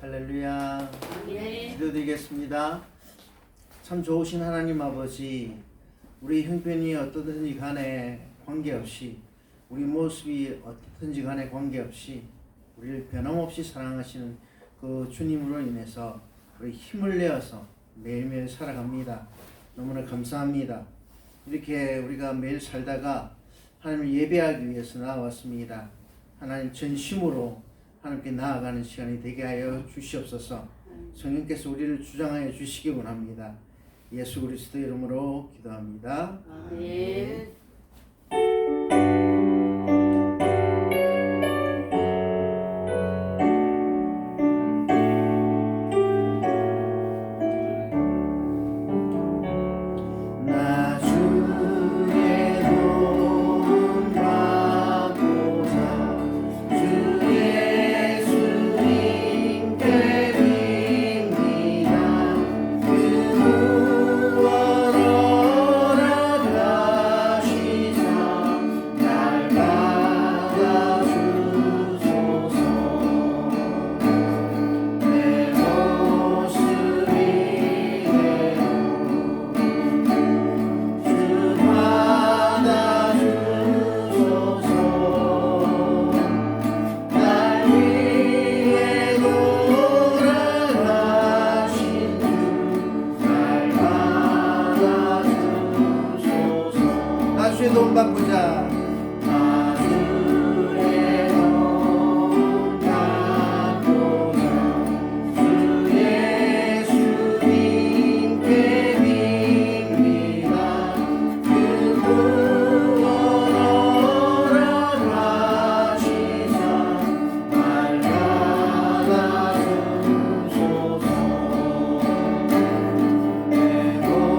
할렐루야. 네. 기도드리겠습니다. 참 좋으신 하나님 아버지, 우리 형편이 어떻든지 간에 관계없이, 우리 모습이 어떻든지 간에 관계없이 우리를 변함없이 사랑하시는 그 주님으로 인해서 우리 힘을 내어서 매일매일 살아갑니다. 너무나 감사합니다. 이렇게 우리가 매일 살다가 하나님을 예배하기 위해서 나왔습니다. 하나님 전심으로 하나님께 나아가는 시간이 되게 하여 주시옵소서. 성령께서 우리를 주장하여 주시기 원합니다. 예수 그리스도 이름으로 기도합니다. 네. 나 주의 도움 받고자 주 예수님께 빕니다. 그 무엇 허락하시사 날 받아주소서. 내 모습이 돈 바꾸자. 주의 돈 바꾸자. 주 예수님께 빕니다. 그 구원 허락하시사 날 받아주소서. 내 모습이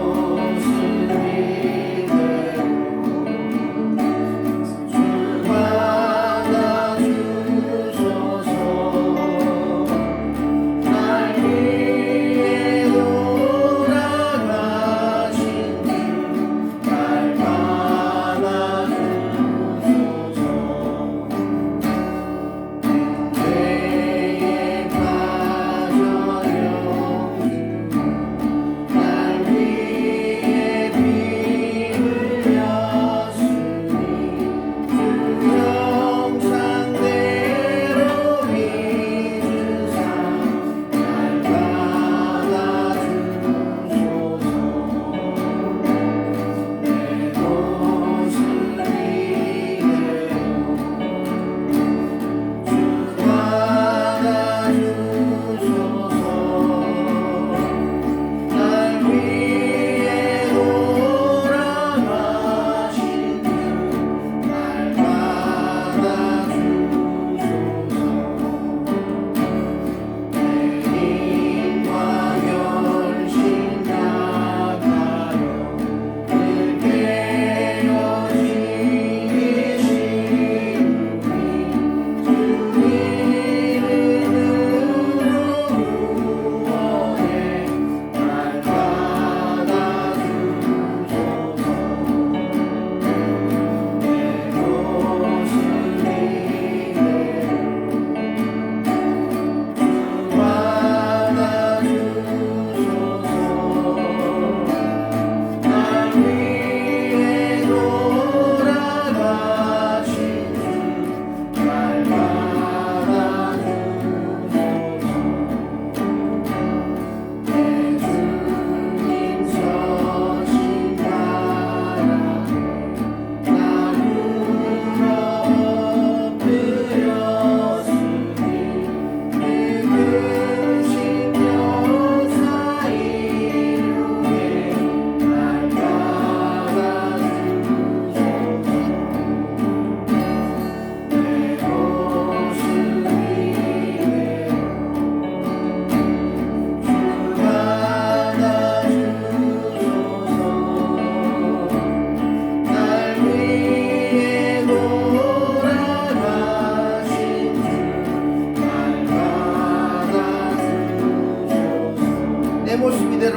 내 모습 이대로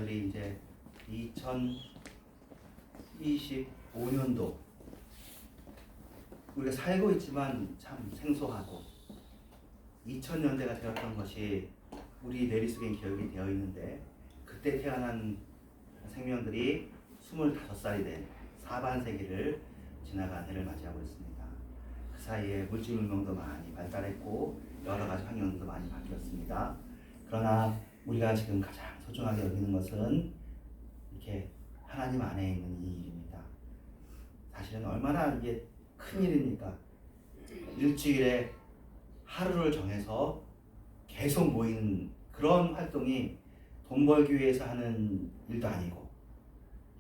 오늘이 이제 2025년도 우리가 살고 있지만 참 생소하고 2000년대가 되었던 것이 우리 내리속에 기억이 되어 있는데 그때 태어난 생명들이 25살이 된 사반세기를 지나간 해를 맞이하고 있습니다. 그 사이에 물질 문명도 많이 발달했고 여러 가지 환경도 많이 바뀌었습니다. 그러나 우리가 지금 가장 소중하게 여기는 것은 이렇게 하나님 안에 있는 이 일입니다. 사실은 얼마나 이게 큰 일입니까? 일주일에 하루를 정해서 계속 모이는 그런 활동이 돈 벌기 위해서 하는 일도 아니고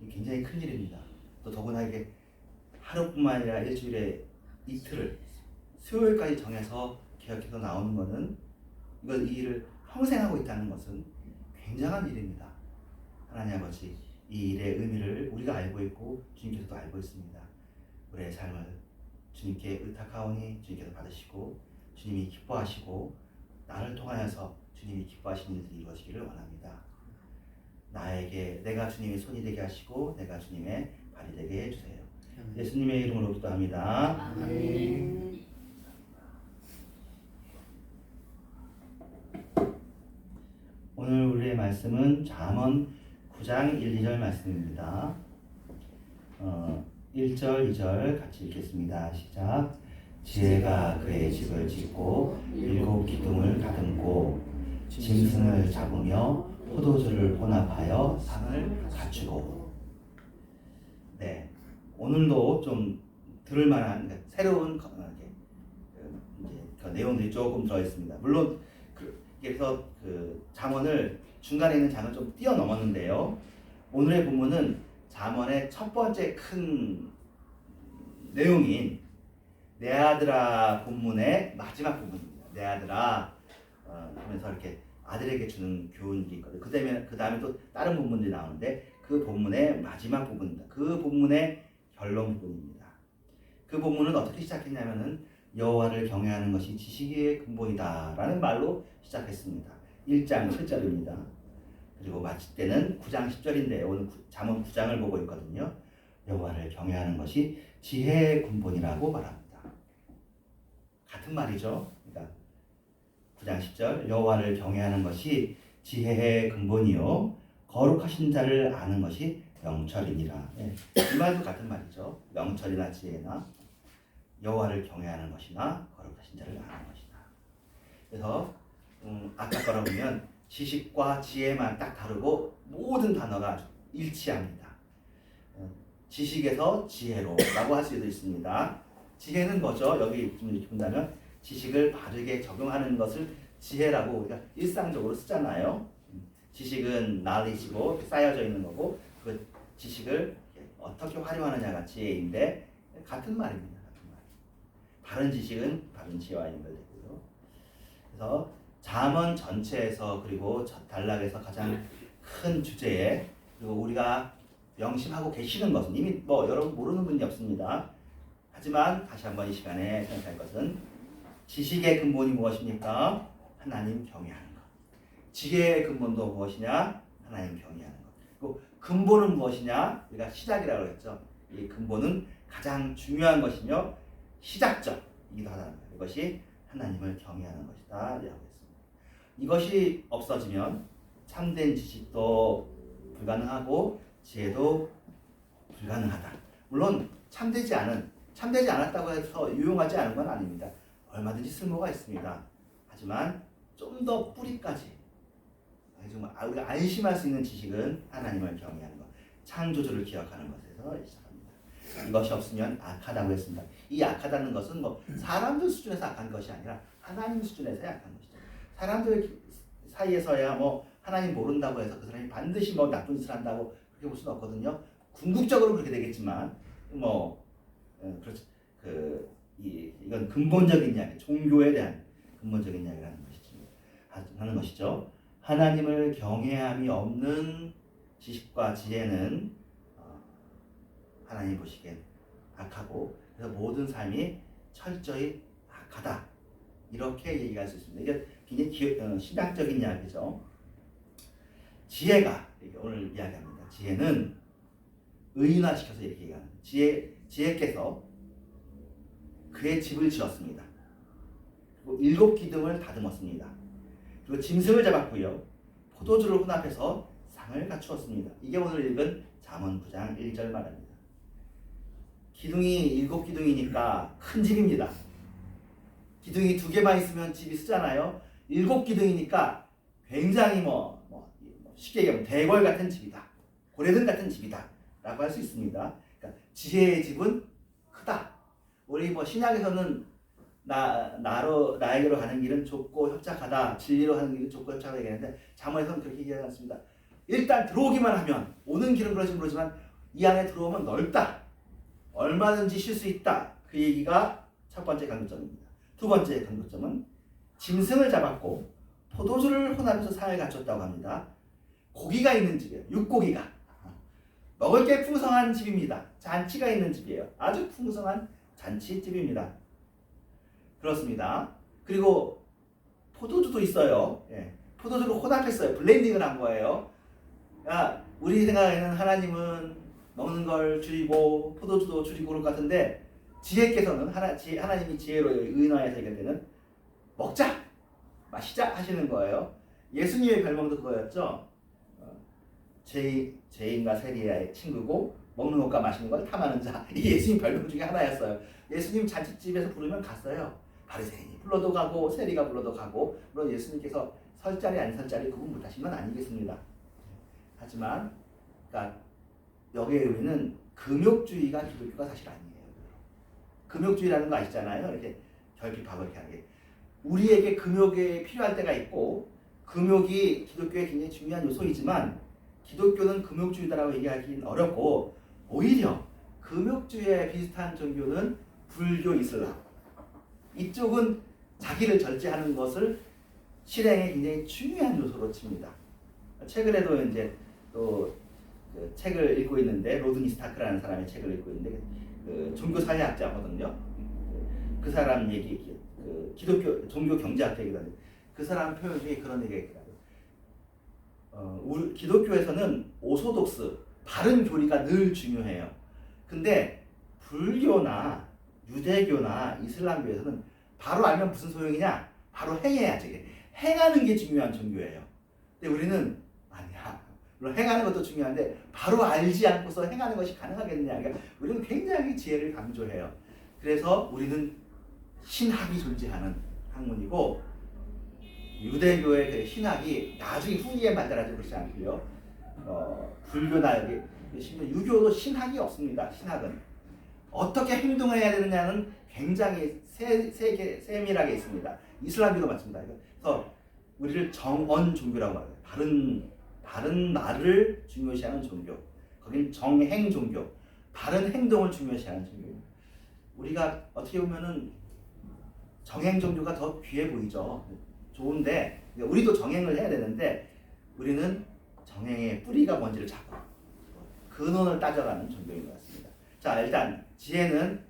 굉장히 큰 일입니다. 또 더구나 이게 하루뿐만 아니라 일주일에 이틀을 수요일까지 정해서 개혁해서 나오는 것은 이 일을 평생 하고 있다는 것은 굉장한 일입니다. 하나님 아버지 이 일의 의미를 우리가 알고 있고 주님께서도 알고 있습니다. 우리의 삶을 주님께 의탁하오니 주님께서 받으시고 주님이 기뻐하시고 나를 통하여서 주님이 기뻐하시는 일들이 이루어지기를 원합니다. 나에게 내가 주님의 손이 되게 하시고 내가 주님의 발이 되게 해주세요. 예수님의 이름으로 기도합니다. 아멘. 오늘 우리의 말씀은 잠언 9장 1, 2절 말씀입니다. 1절, 2절 같이 읽겠습니다. 시작. 지혜가 그의 집을 짓고 일곱 기둥을 다듬고 짐승을 잡으며 포도주를 혼합하여 상을 갖추고. 네, 오늘도 좀 들을 만한 새로운 그 내용들이 조금 들어 있습니다. 물론 그래서 그 잠언을 중간에 있는 장을 좀 뛰어넘었는데요. 오늘의 본문은 잠언의 첫 번째 큰 내용인 내 아들아 본문의 마지막 부분입니다. 내 아들아 하면서 이렇게 아들에게 주는 교훈이 있거든요. 그 다음에 또 다른 본문들이 나오는데 그 본문의 마지막 부분입니다. 그 본문의 결론 부분입니다. 그 본문은 어떻게 시작했냐면은 여호와를 경외하는 것이 지식의 근본이다 라는 말로 시작했습니다. 1장 7절입니다. 그리고 마칠 때는 9장 10절인데 오늘 잠언 9장을 보고 있거든요. 여호와를 경외하는 것이 지혜의 근본이라고 말합니다. 같은 말이죠. 그러니까 9장 10절 여호와를 경외하는 것이 지혜의 근본이요 거룩하신 자를 아는 것이 명철이니라. 네. 이 말도 같은 말이죠. 명철이나 지혜나 여호와를 경외하는 것이나 거룩하신 자를 아는 것이다. 그래서 아까 거라 보면 지식과 지혜만 딱 다르고 모든 단어가 일치합니다. 지식에서 지혜로라고 할 수도 있습니다. 지혜는 뭐죠? 여기 좀 이렇게 본다면 지식을 바르게 적용하는 것을 지혜라고 우리가 일상적으로 쓰잖아요. 지식은 knowledge고 쌓여져 있는 거고 그 지식을 어떻게 활용하느냐가 지혜인데 같은 말입니다. 같은 말. 바른 지식은 바른 지혜와 연결되고요. 그래서 잠언 전체에서 그리고 단락에서 가장 큰 주제에 그리고 우리가 명심하고 계시는 것은 이미 뭐 여러분 모르는 분이 없습니다. 하지만 다시 한번 이 시간에 생각할 것은 지식의 근본이 무엇입니까? 하나님 경외하는 것. 지혜의 근본도 무엇이냐? 하나님 경외하는 것. 그리고 근본은 무엇이냐? 우리가 시작이라고 했죠. 이 근본은 가장 중요한 것이며 시작점이기도 하다는 거예요. 이것이 하나님을 경외하는 것이다 라고 했습니다. 이것이 없어지면 참된 지식도 불가능하고 지혜도 불가능하다. 물론 참되지 않았다고 해서 유용하지 않은 건 아닙니다. 얼마든지 쓸모가 있습니다. 하지만 좀 더 뿌리까지 정말 우리가 안심할 수 있는 지식은 하나님을 경외하는 것, 창조주를 기억하는 것에서 시작합니다. 이것이 없으면 악하다고 했습니다. 이 악하다는 것은 뭐 사람들 수준에서 악한 것이 아니라 하나님 수준에서 악한 것이죠. 사람들 사이에서야 뭐 하나님 모른다고 해서 그 사람이 반드시 뭐 나쁜 짓을 한다고 그렇게 볼 수는 없거든요. 궁극적으로 그렇게 되겠지만 뭐 그렇지 이건 근본적인 이야기, 종교에 대한 근본적인 이야기라는 것이죠. 하나님을 경외함이 없는 지식과 지혜는 하나님 보시기엔 악하고 그래서 모든 삶이 철저히 악하다 이렇게 얘기할 수 있습니다. 이게 굉장히 신학적인 이야기죠. 지혜가 이렇게 오늘 이야기합니다. 지혜는 의인화시켜서 이렇게 얘기하는 지혜께서 그의 집을 지었습니다. 그리고 7기둥을 다듬었습니다. 그리고 짐승을 잡았고요. 포도주를 혼합해서 상을 갖추었습니다. 이게 오늘 읽은 잠언 9장 1절 말입니다. 기둥이 7기둥이니까 큰 집입니다. 기둥이 2개만 있으면 집이 쓰잖아요. 7기둥이니까 굉장히 쉽게 얘기하면 대궐 같은 집이다. 고래등 같은 집이다. 라고 할 수 있습니다. 그러니까 지혜의 집은 크다. 우리 신약에서는 나에게로 가는 길은 좁고 협착하다. 진리로 가는 길은 좁고 협착하다 얘기하는데 잠언에서는 그렇게 얘기하지 않습니다. 일단 들어오기만 하면 오는 길은 그런지 모르지만 이 안에 들어오면 넓다. 얼마든지 쉴 수 있다. 그 얘기가 첫 번째 강조점입니다. 두 번째 강조점은 짐승을 잡았고 포도주를 혼합해서 상을 갖췄다고 합니다. 고기가 있는 집이에요. 육고기가. 먹을 게 풍성한 집입니다. 잔치가 있는 집이에요. 아주 풍성한 잔치집입니다. 그렇습니다. 그리고 포도주도 있어요. 포도주를 혼합했어요. 블렌딩을 한 거예요. 우리 생각에는 하나님은 먹는 걸 줄이고 포도주도 줄이고 그럴 것 같은데 지혜께서는 하나님이 지혜로 의인화해서 얘기할 때는 먹자, 마시자 하시는 거예요. 예수님의 별명도 그거였죠. 죄인과 세리의 친구고 먹는 것과 마시는 걸 탐하는 자. 이게 예수님 별명 중에 하나였어요. 예수님 잔치집에서 부르면 갔어요. 바리새인이 불러도 가고 세리가 불러도 가고. 물론 예수님께서 설 자리 안 설 자리 구분 못하신 건 아니겠습니다. 하지만 그러니까 여기에 의미는 금욕주의가 기독교가 사실 아니에요. 금욕주의라는 거 아시잖아요. 이렇게 결핍하고 이렇게 하는 게. 우리에게 금욕이 필요할 때가 있고 금욕이 기독교의 굉장히 중요한 요소이지만 기독교는 금욕주의다라고 얘기하기는 어렵고 오히려 금욕주의에 비슷한 종교는 불교, 이슬람. 이쪽은 자기를 절제하는 것을 실행에 굉장히 중요한 요소로 칩니다. 최근에도 이제 또 그 책을 읽고 있는데 로드니 스타크라는 사람의 책을 읽고 있는데 그 종교 사회학자거든요. 그 사람 얘기, 그 기독교 종교 경제학 얘기도 하는데 그 사람 표현 중에 그런 얘기가 있더라고요. 우리 기독교에서는 오소독스 바른 교리가 늘 중요해요. 근데 불교나 유대교나 이슬람교에서는 바로 알면 무슨 소용이냐? 바로 행해야지. 행하는 게 중요한 종교예요. 근데 우리는 아니야. 물론 행하는 것도 중요한데 바로 알지 않고서 행하는 것이 가능하겠느냐. 그러니까 우리는 굉장히 지혜를 강조해요. 그래서 우리는 신학이 존재하는 학문이고 유대교의 그 신학이 나중에 후기에 만들어지고 그렇지 않고요. 불교나 여기 유교도 신학이 없습니다. 신학은 어떻게 행동해야 되느냐는 굉장히 세밀하게 있습니다. 이슬람교도 마찬가지입니다. 그래서 우리를 정언 종교라고 해요. 바른 말을 중요시하는 종교. 거긴 정행 종교. 바른 행동을 중요시하는 종교입니다. 우리가 어떻게 보면은 정행 종교가 더 귀해 보이죠. 좋은데 우리도 정행을 해야 되는데 우리는 정행의 뿌리가 뭔지를 찾고 근원을 따져가는 종교인 것 같습니다. 자, 일단 지혜는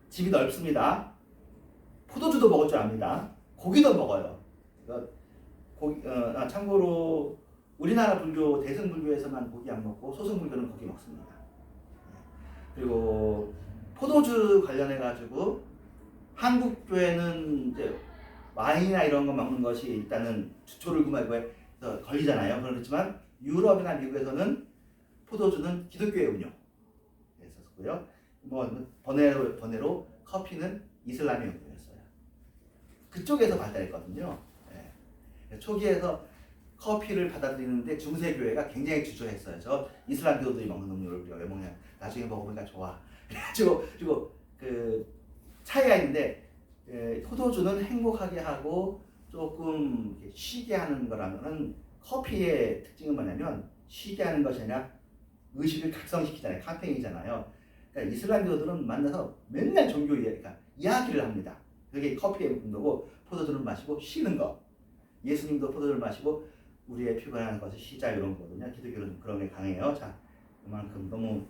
집이 넓습니다. 포도주도 먹을 줄 압니다. 고기도 먹어요. 참고로 우리나라 불교 대승불교에서만 고기 안 먹고 소승불교는 고기 먹습니다. 그리고 포도주 관련해 가지고 한국 교회는 이제 와인이나 이런 거 먹는 것이 일단은 주초를 구매해서 걸리잖아요. 그렇지만 유럽이나 미국에서는 포도주는 기독교의 음료였었고요. 번외로 커피는 이슬람의 음료였어요. 그쪽에서 발달했거든요. 초기에서 커피를 받아들이는데 중세교회가 굉장히 주저했어요. 저 이슬람교도들이 먹는 음료를 우리가 왜 먹냐? 나중에 먹어보니까 좋아. 그리고 그 차이가 있는데 포도주는 행복하게 하고 조금 쉬게 하는 거라면은 커피의 특징은 뭐냐면 쉬게 하는 것이 아니라 의식을 각성시키잖아요. 카페인이잖아요. 그러니까 이슬람교도들은 만나서 맨날 종교 이야기를 합니다. 그게 커피의 문도고 포도주를 마시고 쉬는 거. 예수님도 포도주를 마시고 우리의 피곤한 것을 쉬자 이런 거거든요. 기독교는 그런 게 강해요. 자, 그만큼 너무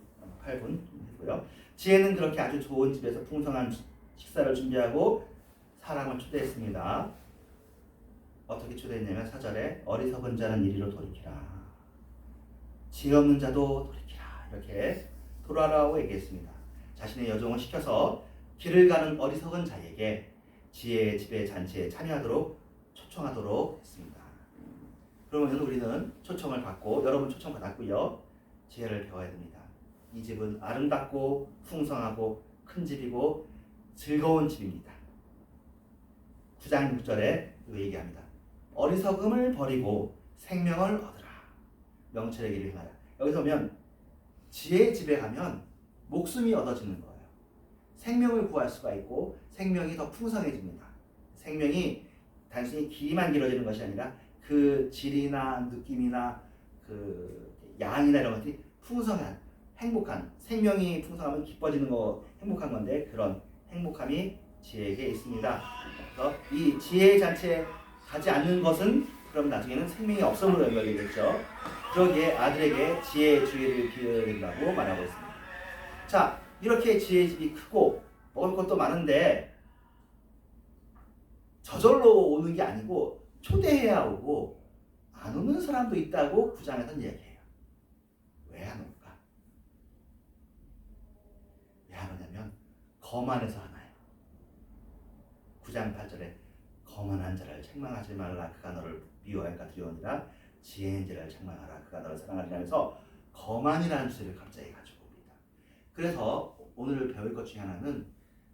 8분 했고요. 지혜는 그렇게 아주 좋은 집에서 풍성한 식사를 준비하고 사람을 초대했습니다. 어떻게 초대했냐면 4절에 어리석은 자는 이리로 돌이키라. 지혜 없는 자도 돌이키라. 이렇게 돌아라고 얘기했습니다. 자신의 여종을 시켜서 길을 가는 어리석은 자에게 지혜의 집의 잔치에 참여하도록 초청하도록 했습니다. 그러면 우리는 초청을 받고, 여러분 초청 받았고요. 지혜를 배워야 됩니다. 이 집은 아름답고 풍성하고 큰 집이고 즐거운 집입니다. 9장 6절에 얘기합니다. 어리석음을 버리고 생명을 얻으라. 명철의 길을 행하라. 여기서 보면 지혜의 집에 가면 목숨이 얻어지는 거예요. 생명을 구할 수가 있고 생명이 더 풍성해집니다. 생명이 단순히 길이만 길어지는 것이 아니라 그 질이나 느낌이나 그 양이나 이런 것들이 풍성한, 행복한, 생명이 풍성하면 기뻐지는 거, 행복한 건데 그런 행복함이 지혜에게 있습니다. 그래서 이 지혜의 잔치에 가지 않는 것은 그럼 나중에는 생명이 없음으로 연결되겠죠. 그러기에 아들에게 지혜의 주의를 기울여야 된다고 말하고 있습니다. 자, 이렇게 지혜의 집이 크고 먹을 것도 많은데 저절로 오는 게 아니고 초대해야 오고 안 오는 사람도 있다고 9장에서는 얘기해요. 왜 안 올까? 왜 안 오냐면 거만해서 안 와요. 9장 8절에 거만한 자를 책망하지 말라. 그가 너를 미워할까 두려우니라. 지혜인 자를 책망하라. 그가 너를 사랑하리라. 해서 거만이라는 주제를 갑자기 가지고 옵니다. 그래서 오늘 배울 것 중에 하나는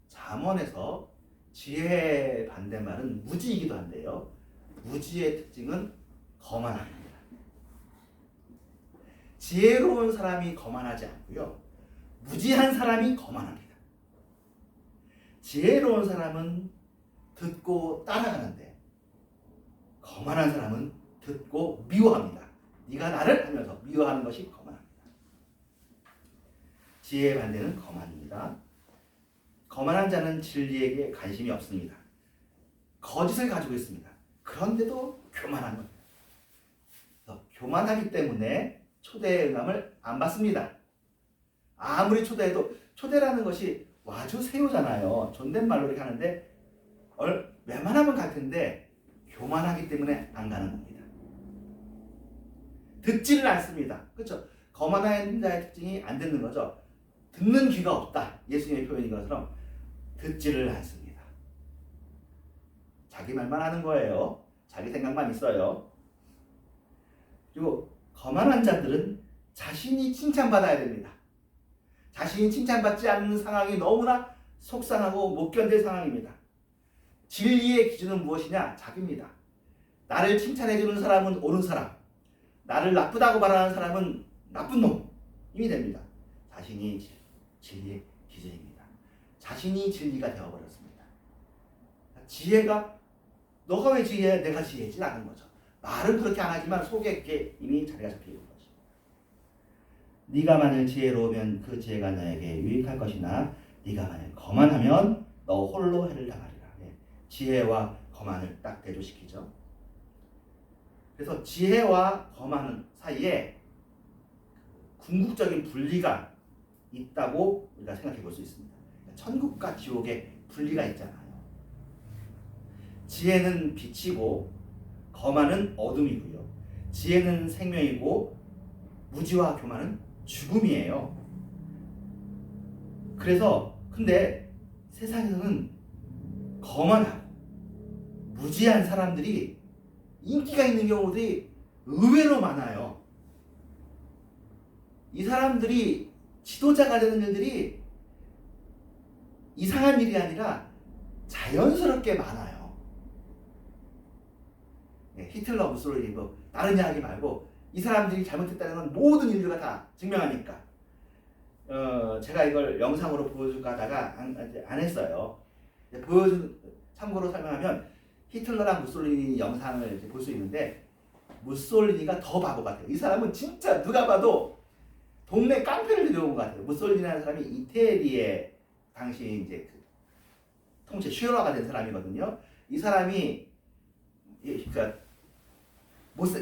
잠언에서 지혜의 반대말은 무지이기도 한데요. 무지의 특징은 거만합니다. 지혜로운 사람이 거만하지 않고요. 무지한 사람이 거만합니다. 지혜로운 사람은 듣고 따라가는데 거만한 사람은 듣고 미워합니다. 네가 나를 하면서 미워하는 것이 거만합니다. 지혜의 반대는 거만입니다. 거만한 자는 진리에게 관심이 없습니다. 거짓을 가지고 있습니다. 그런데도 교만한 겁니다. 그래서 교만하기 때문에 초대의 응함을 안 받습니다. 아무리 초대해도 초대라는 것이 와주세요잖아요. 존댓말로 이렇게 하는데 웬만하면 갈 텐데 교만하기 때문에 안 가는 겁니다. 듣지를 않습니다. 그렇죠? 거만한 자의 특징이 안 듣는 거죠. 듣는 귀가 없다. 예수님의 표현인 것처럼 듣지를 않습니다. 자기 말만 하는 거예요. 자기 생각만 있어요. 그리고 거만한 자들은 자신이 칭찬받아야 됩니다. 자신이 칭찬받지 않는 상황이 너무나 속상하고 못 견딜 상황입니다. 진리의 기준은 무엇이냐? 자기입니다. 나를 칭찬해주는 사람은 옳은 사람, 나를 나쁘다고 말하는 사람은 나쁜 놈이 됩니다. 자신이 진리의 기준입니다. 자신이 진리가 되어버렸습니다. 지혜가 너가 왜 지혜야? 내가 지혜지? 라는 거죠. 말은 그렇게 안 하지만 속에 그게 이미 자리가 잡혀 있는 거죠. 네가 만일 지혜로우면 그 지혜가 너에게 유익할 것이나 네가 만일 거만하면 너 홀로 해를 당하리라. 지혜와 거만을 딱 대조시키죠. 그래서 지혜와 거만 사이에 궁극적인 분리가 있다고 우리가 생각해 볼 수 있습니다. 천국과 지옥의 분리가 있잖아요. 지혜는 빛이고 거만은 어둠이고요. 지혜는 생명이고 무지와 교만은 죽음이에요. 그래서 근데 세상에서는 거만하고 무지한 사람들이 인기가 있는 경우들이 의외로 많아요. 이 사람들이 지도자가 되는 일들이 이상한 일이 아니라 자연스럽게 많아요. 히틀러, 무솔리니 뭐 다른 이야기 말고 이 사람들이 잘못했다는 건 모든 인류가 다 증명하니까 제가 이걸 영상으로 보여줄까 하다가 안 했어요. 참고로 설명하면 히틀러랑 무솔리니 영상을 볼 수 있는데 무솔리니가 더 바보 같아요. 이 사람은 진짜 누가 봐도 동네 깡패를 들여온 것 같아요. 무솔리니라는 사람이 이태리의 당시 이제 그 통치 슈러가 된 사람이거든요. 이 사람이 그러니까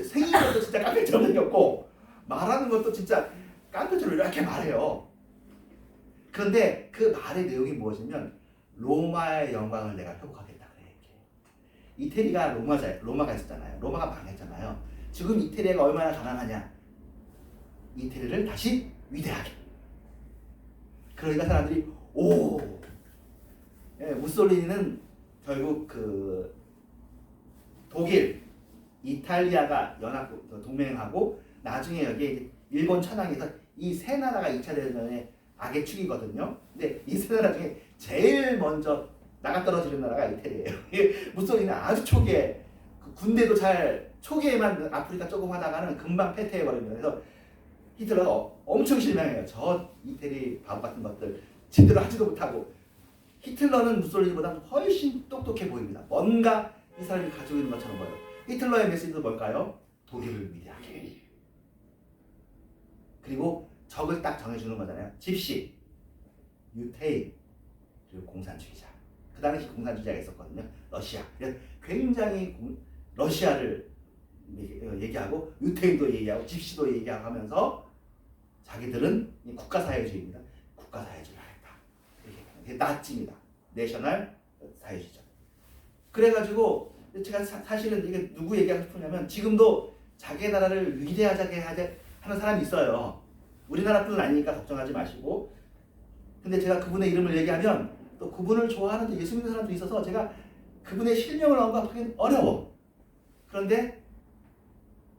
생긴 것도 진짜 깡패처럼 생겼고 말하는 것도 진짜 깡패처럼 이렇게 말해요. 그런데 그 말의 내용이 무엇이냐면 로마의 영광을 내가 회복하겠다 그래. 이태리가 로마가 있었잖아요. 로마가 망했잖아요. 지금 이태리가 얼마나 가난하냐? 이태리를 다시 위대하게. 그러니까 사람들이 오, 예, 무솔리니는 결국 그 독일, 이탈리아가 연합 동맹하고 나중에 여기에 일본 천황에서 이 세 나라가 2차 대전의 악의 축이거든요. 근데 이 세 나라 중에 제일 먼저 나가 떨어지는 나라가 이태리예요. 무솔리니는 아주 초기에 그 군대도 잘 초기에만 아프리카 조금 하다가는 금방 패퇴해버립니다. 그래서 히틀러가 엄청 실망해요. 저 이태리 바보 같은 것들 제대로 하지도 못하고. 히틀러는 무솔리니보다 훨씬 똑똑해 보입니다. 뭔가 이 사람이 가지고 있는 것처럼 보여요. 히틀러의 메시지도 뭘까요? 독일을 위대하게. 그리고 적을 딱 정해주는 거잖아요. 집시, 유태인, 그리고 공산주의자. 그 당시 공산주의자가 있었거든요. 러시아. 그래서 굉장히 러시아를 얘기하고 유태인도 얘기하고 집시도 얘기하고 하면서 자기들은 국가사회주의입니다. 국가사회주의를 하겠다. 이게 나치입니다. 내셔널 사회주의자. 그래가지고 제가 사실은 이게 누구 얘기하고 싶으냐면 지금도 자기 나라를 위대하게 하는 사람이 있어요. 우리나라뿐은 아니니까 걱정하지 마시고. 근데 제가 그분의 이름을 얘기하면 또 그분을 좋아하는 예수 믿는 사람도 있어서 제가 그분의 실명을 언급하기는 어려워. 그런데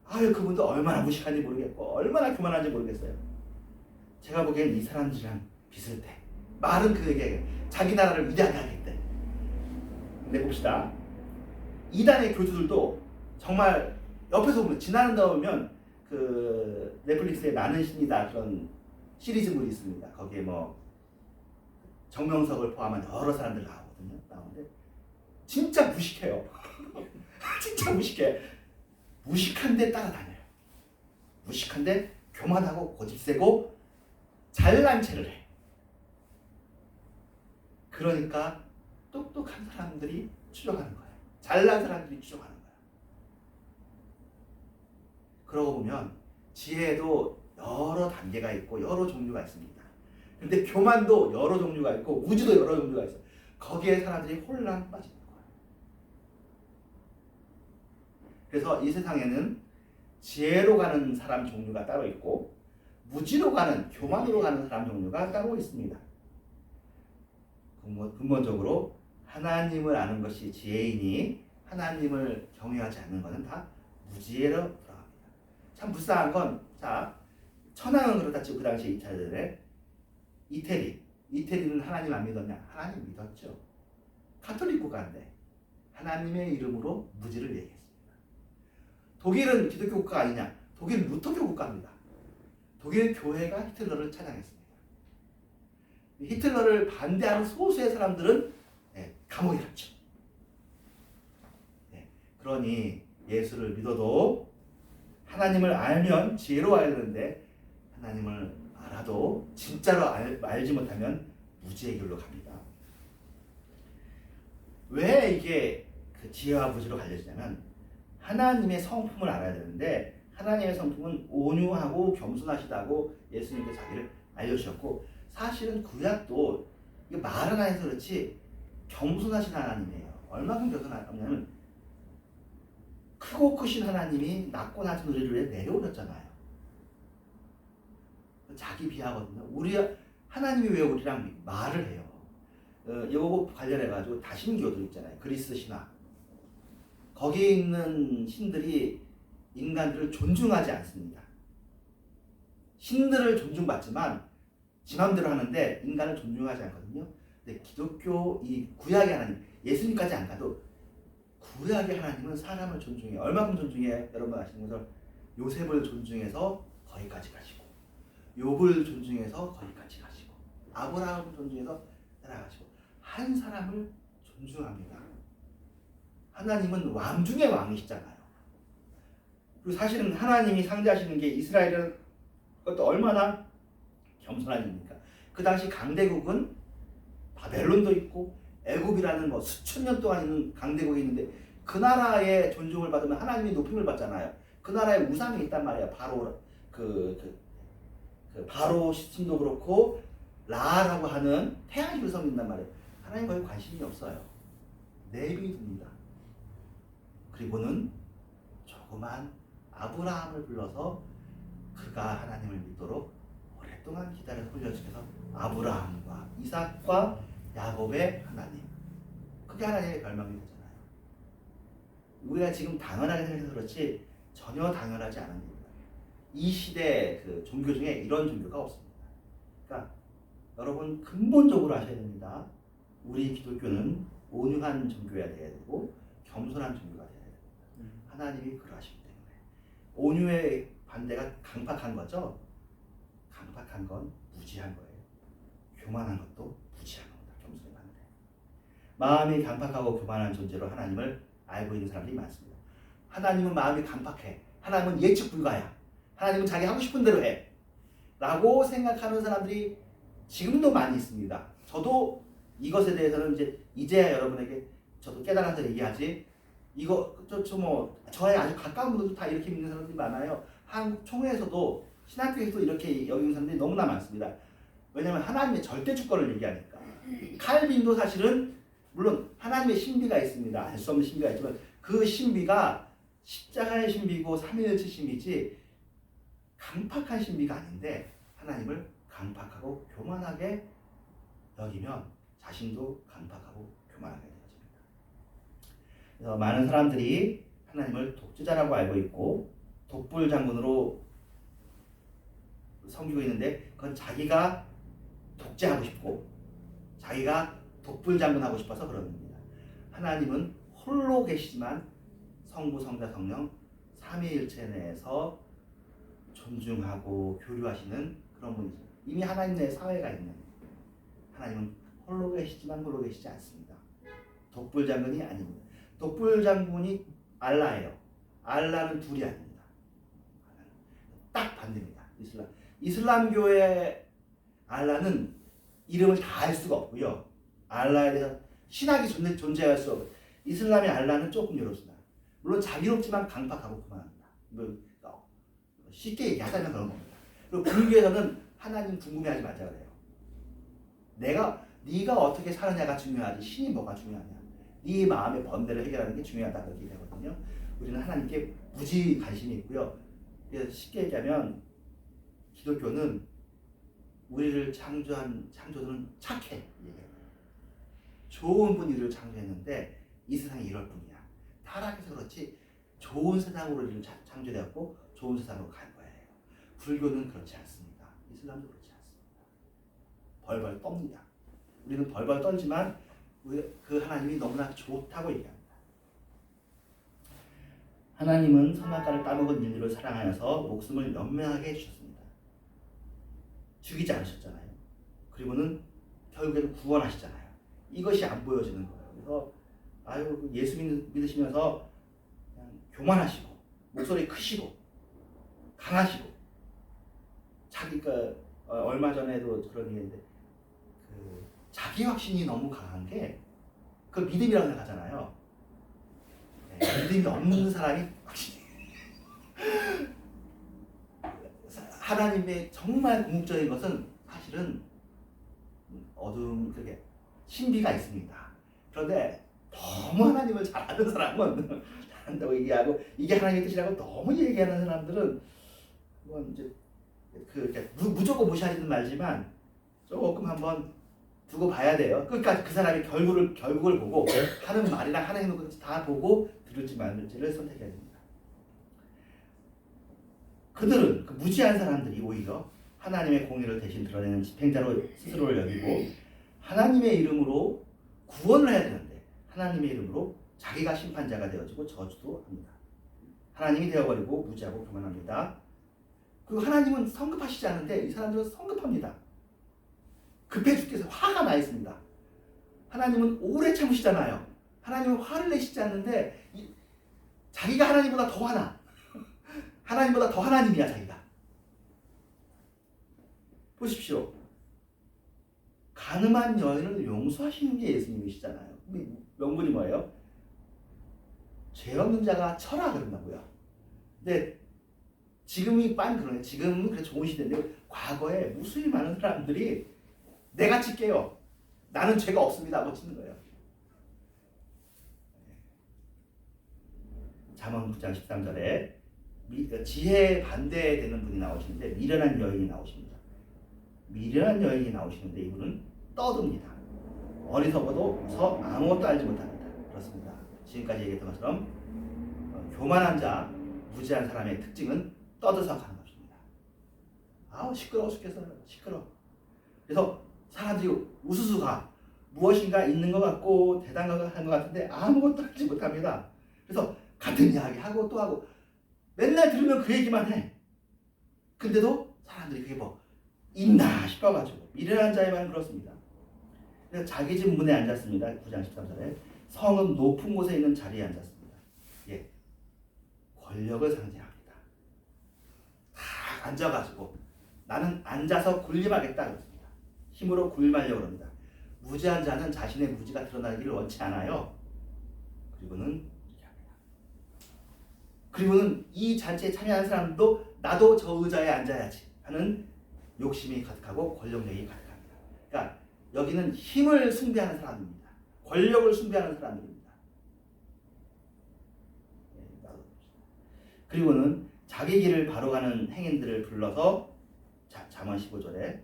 그분도 얼마나 무식한지 모르겠고 얼마나 교만한지 모르겠어요. 제가 보기엔 이 사람들이랑 비슷해. 말은 그 얘기예요. 자기 나라를 위대하게 하겠대. 근데 봅시다. 이단의 교주들도 정말 옆에서 보면 지나간다 보면 그 넷플릭스에 나는 신이다 그런 시리즈물이 있습니다. 거기에 뭐 정명석을 포함한 여러 사람들 나오거든요. 나오는데 진짜 무식해요. 진짜 무식해. 무식한데 따라다녀요. 무식한데 교만하고 고집세고 잘난 체를 해. 그러니까 똑똑한 사람들이 추종하는 거예요. 잘난 사람들이 추종하는 거예요. 그러고 보면 지혜도 여러 단계가 있고 여러 종류가 있습니다. 근데 교만도 여러 종류가 있고 우주도 여러 종류가 있어요. 거기에 사람들이 혼란 빠지는 거예요. 그래서 이 세상에는 지혜로 가는 사람 종류가 따로 있고 무지로 가는, 교만으로 가는 사람 종류가 따로 있습니다. 근본적으로 하나님을 아는 것이 지혜이니 하나님을 경외하지 않는 것은 다 무지혜로 돌아갑니다. 참 불쌍한 건, 자, 천황은 그렇다 치고 그 당시 2차 대전에 이태리는 하나님 안 믿었냐? 하나님 믿었죠. 가톨릭 국가인데 하나님의 이름으로 무지를 얘기했습니다. 독일은 기독교 국가가 아니냐? 독일은 루터교 국가입니다. 독일 교회가 히틀러를 찬양했습니다. 히틀러를 반대하는 소수의 사람들은 감옥에 갔죠. 그러니 예수를 믿어도 하나님을 알면 지혜로워야 되는데 하나님을 알아도 진짜로 알지 못하면 무지의 길로 갑니다. 왜 이게 그 지혜와 무지로 갈려지냐면 하나님의 성품을 알아야 되는데 하나님의 성품은 온유하고 겸손하시다고 예수님께서 자기를 알려주셨고 사실은 구약도 이게 말 하나 해서 그렇지 겸손하신 하나님이에요. 얼마큼 겸손하냐면 크고 크신 하나님이 낮고 낮은 우리를 위해 내려오셨잖아요. 자기 비하거든요. 하나님이 왜 우리랑 말을 해요? 이거 관련해가지고 다신교도 있잖아요. 그리스 신화. 거기에 있는 신들이 인간들을 존중하지 않습니다. 신들을 존중받지만 지 맘대로 하는데 인간을 존중하지 않거든요. 근데 기독교 이 구약의 하나님, 예수님까지 안 가도 구약의 하나님은 사람을 존중해요. 얼마큼 존중해요? 여러분 아시는 것처럼 요셉을 존중해서 거기까지 가시고 욥을 존중해서 거기까지 가시고 아브라함을 존중해서 따라가시고 한 사람을 존중합니다. 하나님은 왕 중에 왕이시잖아요. 그리고 사실은 하나님이 상대하시는 게 이스라엘은 그것도 얼마나 겸손한 일입니까? 그 당시 강대국은 바벨론도 있고 애굽이라는 뭐 수천 년 동안 있는 강대국이 있는데 그 나라의 존중을 받으면 하나님이 높임을 받잖아요. 그 나라에 우상이 있단 말이에요. 바로 바로 시침도 그렇고 라라고 하는 태양을 섬긴단 말이에요. 하나님 거기 관심이 없어요. 내비둡니다. 그리고는 조그만 아브라함을 불러서 그가 하나님을 믿도록 오랫동안 기다려서 훈련시켜서 아브라함과 이삭과 야곱의 하나님, 그게 하나님의 별명이 되잖아요. 우리가 지금 당연하게 생각해서 그렇지 전혀 당연하지 않은 일입니다. 이 시대 그 종교 중에 이런 종교가 없습니다. 그러니까 여러분 근본적으로 아셔야 됩니다. 우리 기독교는 온유한 종교여야 되고 겸손한 종교가 되어야 됩니다. 하나님이 그러하시기 때문에 온유의 반대가 강팍한 거죠. 강팍한 건 무지한 거예요. 교만한 것도 무지한 겁니다. 겸손의 반대. 마음이 강팍하고 교만한 존재로 하나님을 알고 있는 사람들이 많습니다. 하나님은 마음이 강팍해. 하나님은 예측 불가야. 하나님은 자기 하고 싶은 대로 해. 라고 생각하는 사람들이 지금도 많이 있습니다. 저도 이것에 대해서는 이제야 여러분에게 저도 깨달아서 얘기하지. 이거 저의 아주 가까운 분들도 다 이렇게 믿는 사람들이 많아요. 한국 총회에서도 신학교에서도 이렇게 여기는 사람들이 너무나 많습니다. 왜냐하면 하나님의 절대 주권을 얘기하니까. 칼빈도 사실은 물론 하나님의 신비가 있습니다. 알 수 없는 신비가 있지만 그 신비가 십자가의 신비고 삼위일체 신비지 강팍한 신비가 아닌데 하나님을 강팍하고 교만하게 여기면 자신도 강팍하고 교만하게 되어집니다. 그래서 많은 사람들이 하나님을 독재자라고 알고 있고 독불장군으로 섬기고 있는데 그건 자기가 독재하고 싶고 자기가 독불장군하고 싶어서 그런 겁니다. 하나님은 홀로 계시지만 성부, 성자, 성령 삼위일체 내에서 존중하고 교류하시는 그런 분이죠. 이미 하나님 내에 사회가 있는 하나님은 홀로 계시지만 홀로 계시지 않습니다. 독불장군이 아닙니다. 독불장군이 알라예요. 알라는 둘이 아닙니다. 딱 반대입니다. 이슬람교의 알라는 이름을 다 알 수가 없고요. 알라에 대해서 신학이 존재할 수 없어요. 이슬람의 알라는 조금 이렇습니다. 물론 자비롭지만 강팍하고 그만합니다. 쉽게 얘기하자면 그런 겁니다. 그리고 불교에서는 하나님 궁금해하지 말자 그래요. 네가 어떻게 사느냐가 중요하지 신이 뭐가 중요하냐. 네 마음의 번뇌를 해결하는 게 중요하다 그렇게 되거든요. 우리는 하나님께 무지 관심이 있고요. 그래서 쉽게 얘기하면 기독교는 우리를 창조한 창조주는 착해. 좋은 분이 우리를 창조했는데 이 세상이 이럴 뿐이야. 타락해서 그렇지 좋은 세상으로 우리를 창조되었고 좋은 세상으로 갈 거예요. 불교는 그렇지 않습니다. 이슬람도 그렇지 않습니다. 벌벌 떱니다. 우리는 벌벌 떨지만 그 하나님이 너무나 좋다고 얘기합니다. 하나님은 선악과를 따먹은 인류를 사랑하여서 목숨을 연명하게 해주셨습니다. 죽이지 않으셨잖아요. 그리고는 결국에는 구원하시잖아요. 이것이 안 보여지는 거예요. 그래서 예수 믿으시면서 그냥 교만하시고 목소리 크시고 강하시고 자기가 얼마 전에도 그런 얘기인데 자기 확신이 너무 강한 게 그 믿음이라고 생각하잖아요. 믿음이 없는 사람이 확신이 하나님의 정말 궁극적인 것은 사실은 어두운 그게 신비가 있습니다. 그런데 너무 하나님을 잘 아는 사람은 잘한다고 얘기하고 이게 하나님의 뜻이라고 너무 얘기하는 사람들은 그건 이제 무조건 무시하지는 말지만 조금 한번 두고 봐야 돼요. 그러니까 그 사람이 결국을 보고 하는 말이랑 하는 행동을 다 보고 들을지 말을지를 선택해야 됩니다. 그들은 그 무지한 사람들이 오히려 하나님의 공의를 대신 드러내는 집행자로 스스로를 여기고 하나님의 이름으로 구원을 해야 되는데 하나님의 이름으로 자기가 심판자가 되어지고 저주도 합니다. 하나님이 되어버리고 무지하고 교만합니다. 그리고 하나님은 성급하시지 않은데 이 사람들은 성급합니다. 급해 죽겠어 화가 나 있습니다. 하나님은 오래 참으시잖아요. 하나님은 화를 내시지 않는데 자기가 하나님보다 더 화나. 하나님보다 더 하나님이야 자기가. 보십시오. 가늠한 여인을 용서하시는 게 예수님이시잖아요. 명분이 뭐예요? 죄 없는 자가 쳐라 그런다고요. 근데 지금이 그러네. 지금은 그래 좋은 시대인데 과거에 무수히 많은 사람들이 내가 칠게요. 나는 죄가 없습니다 하고 치는 거예요. 잠언 9장 13절에 지혜에 반대되는 분이 나오시는데 미련한 여인이 나오십니다. 미련한 여인이 나오시는데 이분은 떠듭니다. 어리석어도 아무것도 알지 못합니다. 그렇습니다. 지금까지 얘기했던 것처럼 교만한 자, 무지한 사람의 특징은 떠들썩하는 것입니다. 아우 시끄러워 죽겠어요. 시끄러워. 그래서 사람들이 우수수가 무엇인가 있는 것 같고 대단한 것 같은데 아무것도 알지 못합니다. 그래서 같은 이야기 하고 또 하고 맨날 들으면 그 얘기만 해. 근데도 사람들이 그게 뭐 있나 싶어가지고 미련한 자의 말은 그렇습니다. 그래서 자기 집 문에 앉았습니다. 9장 13절에 성은 높은 곳에 있는 자리에 앉았습니다. 예, 권력을 상징합니다. 다 앉아가지고 나는 앉아서 군림하겠다 그렇습니다. 힘으로 군림하려고 합니다. 무지한 자는 자신의 무지가 드러나기를 원치 않아요. 그리고는 이 잔치에 참여하는 사람도 나도 저 의자에 앉아야지 하는 욕심이 가득하고 권력력이 가득합니다. 그러니까 여기는 힘을 숭배하는 사람입니다. 권력을 숭배하는 사람들입니다. 그리고는 자기 길을 바로 가는 행인들을 불러서 잠언 15절에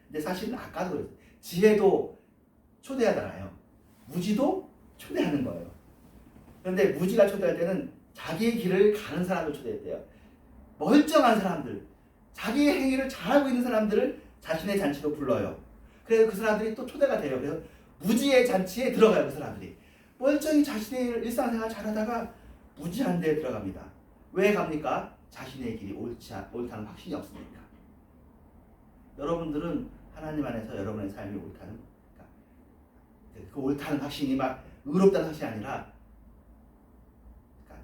근데 사실은 아까도 그랬어요. 지혜도 초대하잖아요. 무지도 초대하는 거예요. 그런데 무지가 초대할 때는 자기의 길을 가는 사람을 초대했대요. 멀쩡한 사람들, 자기의 행위를 잘하고 있는 사람들을 자신의 잔치로 불러요. 그래서 그 사람들이 또 초대가 돼요. 그래서 무지의 잔치에 들어가요. 그 사람들이 멀쩡히 자신의 일상생활 잘하다가 무지한 데에 들어갑니다. 왜 갑니까? 자신의 길이 옳다는 확신이 없으니까. 여러분들은 하나님 안에서 여러분의 삶이 옳다는 그 옳다는 확신이 막 의롭다는 확신이 아니라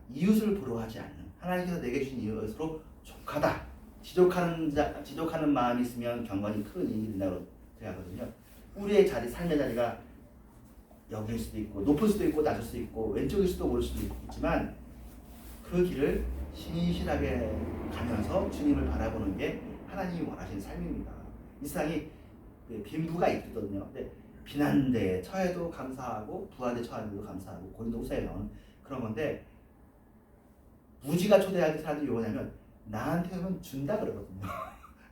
이웃을 보러 하지 않는 하나님께서 내게 주신 이웃으로 족하다. 지족하는 마음이 있으면 경건이 큰 이익이 된다고 생각하거든요. 우리의 자리, 삶의 자리가 여기일 수도 있고 높을 수도 있고 낮을 수도 있고 왼쪽일 수도 오를 수도 있지만 그 길을 신실하게 가면서 주님을 바라보는 게 하나님이 원하시는 삶입니다. 이 세상이 빈부가 있거든요. 근데 비난 데 처해도 감사하고 부한 데 처해도 감사하고 고린도후서에 나오는 그런 건데 무지가 초대할 때 사람들이 뭐냐면 나한테 오면 준다 그러거든요.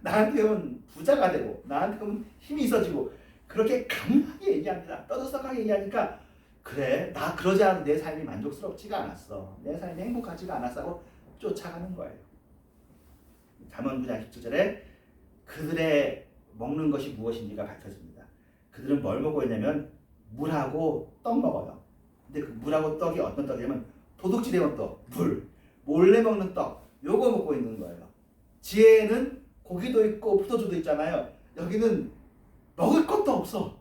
나한테 오면 부자가 되고 나한테 오면 힘이 있어지고 그렇게 강하게 얘기합니다. 떠들썩하게 얘기하니까 그래 나 그러지 않아도 내 삶이 만족스럽지가 않았어. 내 삶이 행복하지가 않았어 하고 쫓아가는 거예요. 잠언 9장 17절에 그들의 먹는 것이 무엇인지가 밝혀집니다. 그들은 뭘 먹고 있냐면 물하고 떡 먹어요. 근데 그 물하고 떡이 어떤 떡이냐면 도둑질해 먹는 떡, 물, 몰래 먹는 떡 요거 먹고 있는 거예요. 지혜에는 고기도 있고 포도주도 있잖아요. 여기는 먹을 것도 없어.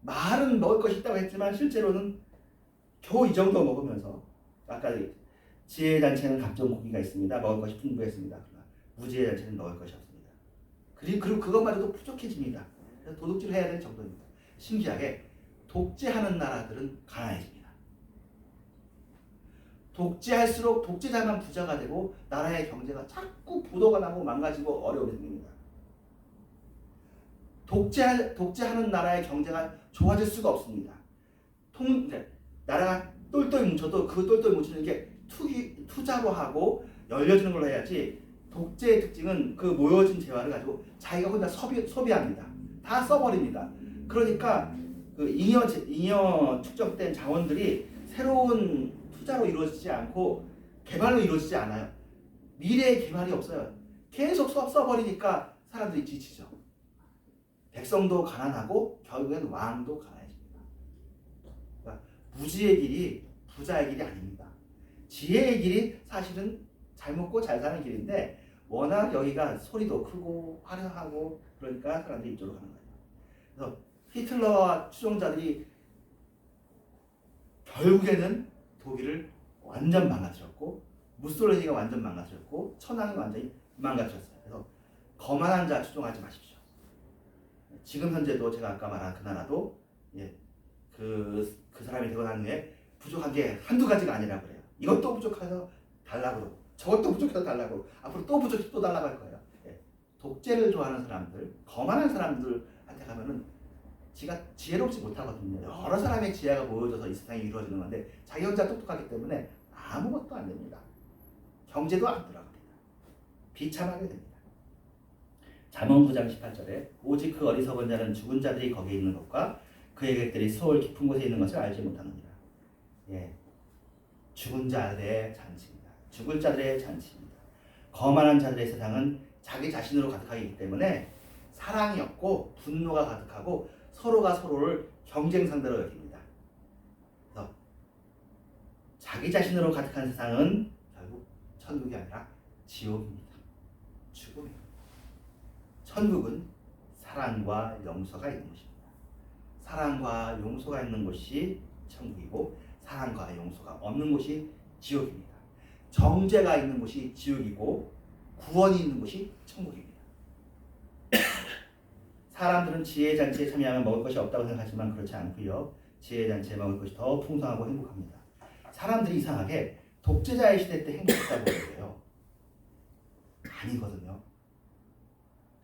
말은 먹을 것이 있다고 했지만 실제로는 겨우 이 정도 먹으면서 아까 지혜의 잔치에는 각종 고기가 있습니다. 먹을 것이 풍부했습니다. 무지의 잔치는 먹을 것이 없습니다. 그리고 그것마저도 부족해집니다. 그래서 도둑질을 해야 될 정도입니다. 신기하게 독재하는 나라들은 가난해집니다. 독재할수록 독재자만 부자가 되고 나라의 경제가 자꾸 부도가 나고 망가지고 어려움이 생깁니다. 독재하는 나라의 경제가 좋아질 수가 없습니다. 나라가 똘똘 뭉쳐도 그 똘똘 뭉치는 게 투자로 하고 열려주는 걸로 해야지. 독재의 특징은 그 모여진 재화를 가지고 자기가 혼자 소비합니다. 다 써버립니다. 그러니까 그 잉여 축적된 자원들이 새로운 투자로 이루어지지 않고 개발로 이루어지지 않아요. 미래의 개발이 없어요. 계속 써버리니까 사람들이 지치죠. 백성도 가난하고 결국엔 왕도 가난해집니다. 그러니까 무지의 길이 부자의 길이 아닙니다. 지혜의 길이 사실은 잘 먹고 잘 사는 길인데 워낙 여기가 소리도 크고 화려하고 그러니까 사람들이 이쪽으로 가는 거예요. 그래서 히틀러와 추종자들이 결국에는 독일을 완전 망가뜨렸고 무솔리니가 완전 망가뜨렸고 천황이 완전히 망가뜨렸어요. 그래서 거만한 자 추종하지 마십시오. 지금 현재도 제가 아까 말한 그 나라도 그 사람이 되고 난 후에 부족한 게 한두 가지가 아니라고 그래요. 이것도 부족해서 달라고 그러고 저것도 부족해서 달라고 그러고 앞으로 또 부족해서 또 달라고 할 거예요. 독재를 좋아하는 사람들, 거만한 사람들한테 가면은 지가 지혜롭지 못하거든요. 여러 사람의 지혜가 모여져서 이 세상이 이루어지는 건데 자기 혼자 똑똑하기 때문에 아무것도 안 됩니다. 경제도 안 돌아갑니다. 비참하게 됩니다. 잠언 9장 18절에 오직 그 어리석은 자는 죽은 자들이 거기에 있는 것과 그의 객들이 서울 깊은 곳에 있는 것을 알지 못하느니라. 예, 죽은 자들의 잔치입니다. 죽을 자들의 잔치입니다. 거만한 자들의 세상은 자기 자신으로 가득하기 때문에 사랑이 없고 분노가 가득하고 서로가 서로를 경쟁 상대로 여깁니다. 그래서 자기 자신으로 가득한 세상은 결국 천국이 아니라 지옥입니다. 죽음입니다. 천국은 사랑과 용서가 있는 곳입니다. 사랑과 용서가 있는 곳이 천국이고 사랑과 용서가 없는 곳이 지옥입니다. 정죄가 있는 곳이 지옥이고 구원이 있는 곳이 천국입니다. 사람들은 지혜의 잔치에 참여하면 먹을 것이 없다고 생각하지만 그렇지 않고요. 지혜의 잔치에 먹을 것이 더 풍성하고 행복합니다. 사람들이 이상하게 독재자의 시대 때 행복했다고 그래요. 아니거든요.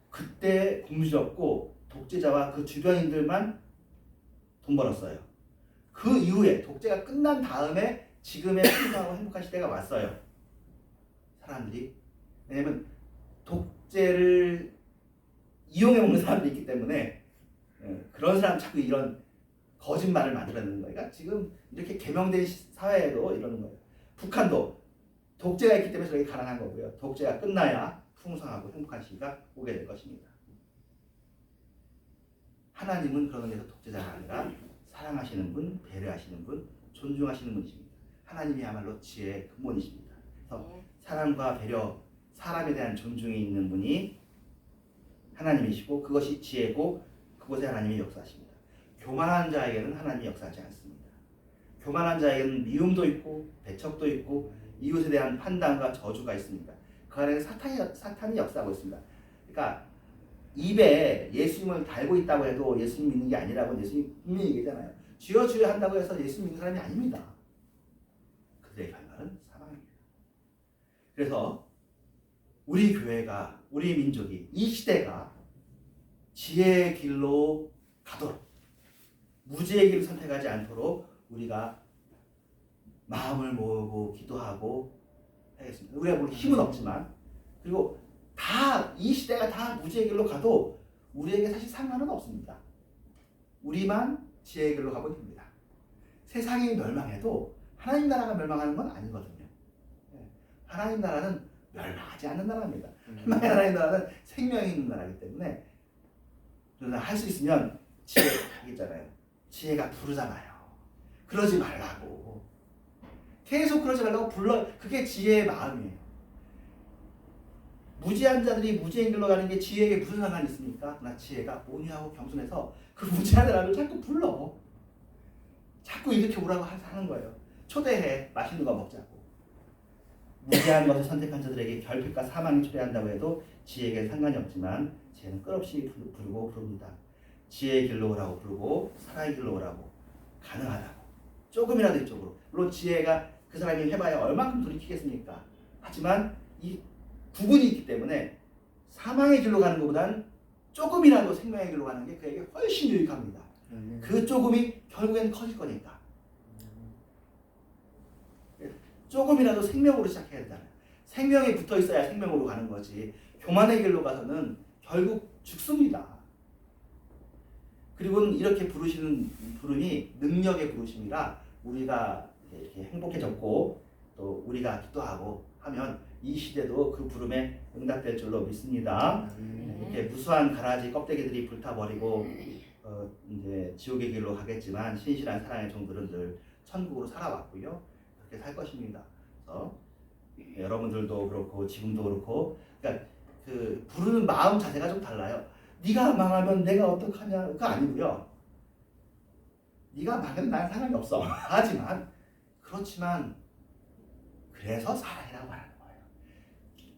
그때 공주였고 독재자와 그 주변인들만 돈 벌었어요. 그 이후에 독재가 끝난 다음에 지금의 풍성하고 행복한 시대가 왔어요. 사람들이. 왜냐면 독재를 이용해 먹는 사람들이 있기 때문에 그런 사람 자꾸 이런 거짓말을 만들어내는 거예요. 그러니까 지금 이렇게 개명된 사회에도 이러는 거예요. 북한도 독재가 있기 때문에 저렇게 가난한 거고요. 독재가 끝나야 풍성하고 행복한 시기가 오게 될 것입니다. 하나님은 그런 의미에서 독재자가 아니라 사랑하시는 분, 배려하시는 분, 존중하시는 분이십니다. 하나님이야말로 지혜의 근본이십니다. 그래서 사랑과 배려, 사람에 대한 존중이 있는 분이 하나님이시고 그것이 지혜고 그곳에 하나님이 역사하십니다. 교만한 자에게는 하나님이 역사하지 않습니다. 교만한 자에게는 미움도 있고 배척도 있고 이웃에 대한 판단과 저주가 있습니다. 그 안에 사탄이 역사하고 있습니다. 그러니까 입에 예수님을 달고 있다고 해도 예수님 믿는 게 아니라고 예수님 분명히 얘기하잖아요. 주여 주여 한다고 해서 예수님 믿는 사람이 아닙니다. 그들의 결말은 사망입니다. 그래서 우리 교회가, 우리 민족이, 이 시대가 지혜의 길로 가도록, 무지의 길을 선택하지 않도록 우리가 마음을 모으고 기도하고 하겠습니다. 우리가 뭐 힘은 없지만, 그리고 다 이 시대가 다 무지의 길로 가도 우리에게 사실 상관은 없습니다. 우리만 지혜의 길로 가면 됩니다. 세상이 멸망해도 하나님 나라가 멸망하는 건 아니거든요. 하나님 나라는 멸망하지 않는 나라입니다. 하나님 나라는 생명이 있는 나라이기 때문에, 그러나 할 수 있으면 지혜가 있잖아요. 지혜가 부르잖아요. 그러지 말라고. 계속 그러지 말라고 불러. 그게 지혜의 마음이에요. 무지한 자들이 무지의 길로 가는 게 지혜에게 무슨 상관이 있습니까? 그러나 지혜가 온유하고 겸손해서 그 무지한 사람을 자꾸 불러. 자꾸 이렇게 오라고 하는 거예요. 초대해. 맛있는 거 먹자고. 무지한 것을 선택한 자들에게 결핍과 사망이 초래한다고 해도 지혜에게 상관이 없지만 지혜는 끝없이 부르고 부릅니다. 지혜의 길로 오라고 부르고 사랑의 길로 오라고, 가능하다고. 조금이라도 이쪽으로. 물론 지혜가 그 사람이 해봐야 얼만큼 돌이키겠습니까? 하지만 이 구분이 있기 때문에 사망의 길로 가는 것보다는 조금이라도 생명의 길로 가는 게 그에게 훨씬 유익합니다. 그 조금이 결국엔 커질 거니까. 조금이라도 생명으로 시작해야 되잖아요. 생명이 붙어 있어야 생명으로 가는 거지. 교만의 길로 가서는 결국 죽습니다. 그리고는 이렇게 부르시는 부름이 능력의 부르심이라 우리가 이렇게 행복해졌고 또 우리가 기도하고 하면 이 시대도 그 부름에 응답될 줄로 믿습니다. 이렇게 무수한 가라지 껍데기들이 불타버리고 이제 지옥의 길로 가겠지만 신실한 사랑의 종들은 늘 천국으로 살아왔고요. 그렇게 살 것입니다. 그래서 여러분들도 그렇고 지금도 그렇고, 그러니까 그 부르는 마음 자세가 좀 달라요. 네가 망하면 내가 어떡하냐 그거 아니고요. 네가 망하면 난 상관이 없어. 하지만 그렇지만 그래서 사랑이라고 말하는 거예요.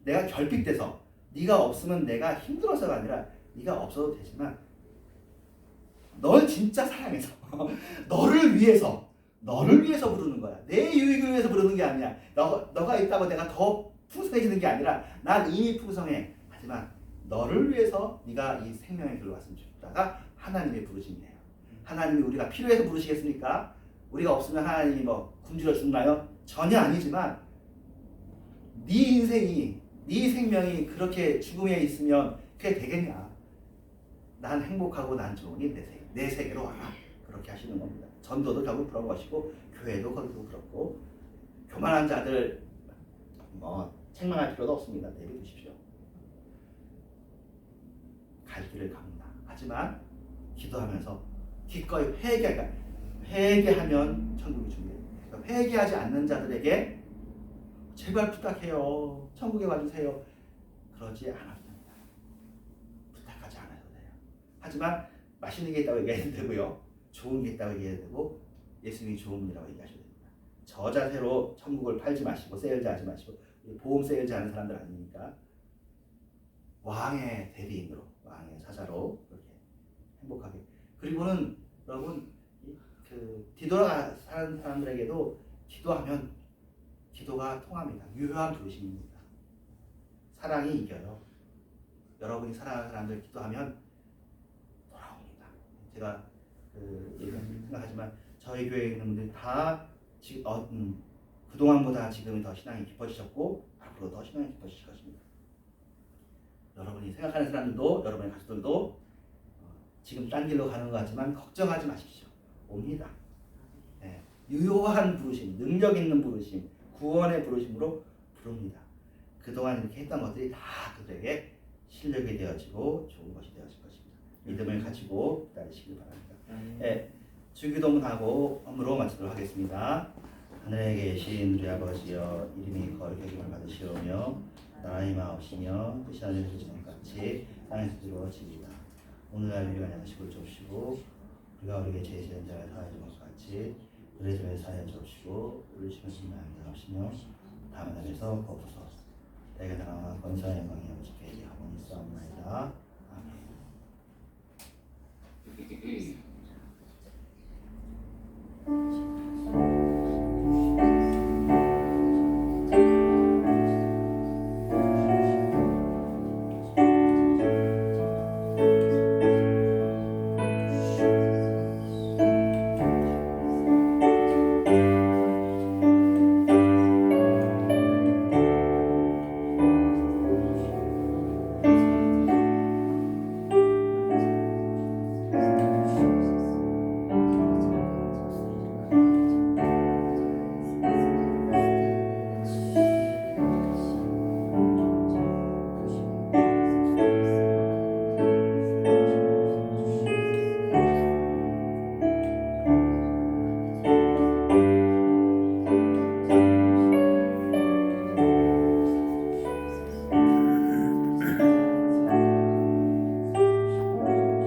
내가 결핍돼서 네가 없으면 내가 힘들어서가 아니라 네가 없어도 되지만 널 진짜 사랑해서 너를 위해서 부르는 거야. 내 유익을 위해서 부르는 게 아니야. 너가 있다고 내가 더 풍성해지는 게 아니라 난 이미 풍성해. 하지만 너를 위해서 네가 이 생명의 길로 왔으면 좋겠다가 하나님의 부르심이에요. 하나님이 우리가 필요해서 부르시겠습니까? 우리가 없으면 하나님이 뭐 굶주려 죽나요? 전혀 아니지만 네 인생이 네 생명이 그렇게 죽음에 있으면 그게 되겠냐? 난 행복하고 난 좋으니 내 세계로 와라. 그렇게 하시는 겁니다. 전도도 결국 그런 것이고 교회도 거기도 그렇고 교만한 자들 책망할 필요도 없습니다. 내비두십시오. 갈 길을 갑니다. 하지만 기도하면서 기꺼이 회개하면 천국이 준비됩니다. 회개하지 않는 자들에게 제발 부탁해요. 천국에 와주세요. 그러지 않아도 됩니다. 부탁하지 않아도 돼요. 하지만 맛있는 게 있다고 얘기해도 되고요. 좋은 게 있다고 얘기해도 되고 예수님이 좋은 분이라고 얘기하셔도 됩니다. 저 자세로 천국을 팔지 마시고 세일즈 하지 마시고 보험 세일즈 하는 사람들 아니니까 왕의 대리인으로 왕의 사자로 그렇게 행복하게 그리고는 여러분 그 뒤돌아 사는 사람들에게도 기도하면 기도가 통합니다. 유효한 부르심입니다. 사랑이 이겨요. 여러분이 사랑하는 사람들 기도하면 돌아옵니다. 제가 생각하지만 저희 교회에 있는 분들이 다 지금 그동안보다 지금이 더 신앙이 깊어지셨고 앞으로 더 신앙이 깊어지실 것입니다. 여러분이 생각하는 사람들도 여러분의 가족들도 지금 딴 길로 가는 것 같지만 걱정하지 마십시오. 옵니다. 네. 유효한 부르심, 능력 있는 부르심, 구원의 부르심으로 부릅니다. 그동안 이렇게 했던 것들이 다 그들에게 실력이 되어지고 좋은 것이 되어질 것입니다. 믿음을 가지고 기다리시길 바랍니다. 네. 주기도문하고 업무로 마치도록 하겠습니다. 하늘에 계신 우리 아버지여 이름이 거룩히 여김을 받으시오며 나라의 마옵시며 뜻이 하늘에서 지는 같이 땅에서 이루어지이다. 오늘날 우리가 양식을 주시고 우리가 우리에게 죄지은 자를 사하여 준 것 같이 우리의 죄를 사하여 주시고 우리 주시는 하나님 하시며 다음 날에서 거부서 내가 나라와 권세와 영광이 아버지께 하오니 싸움나이다. 아멘.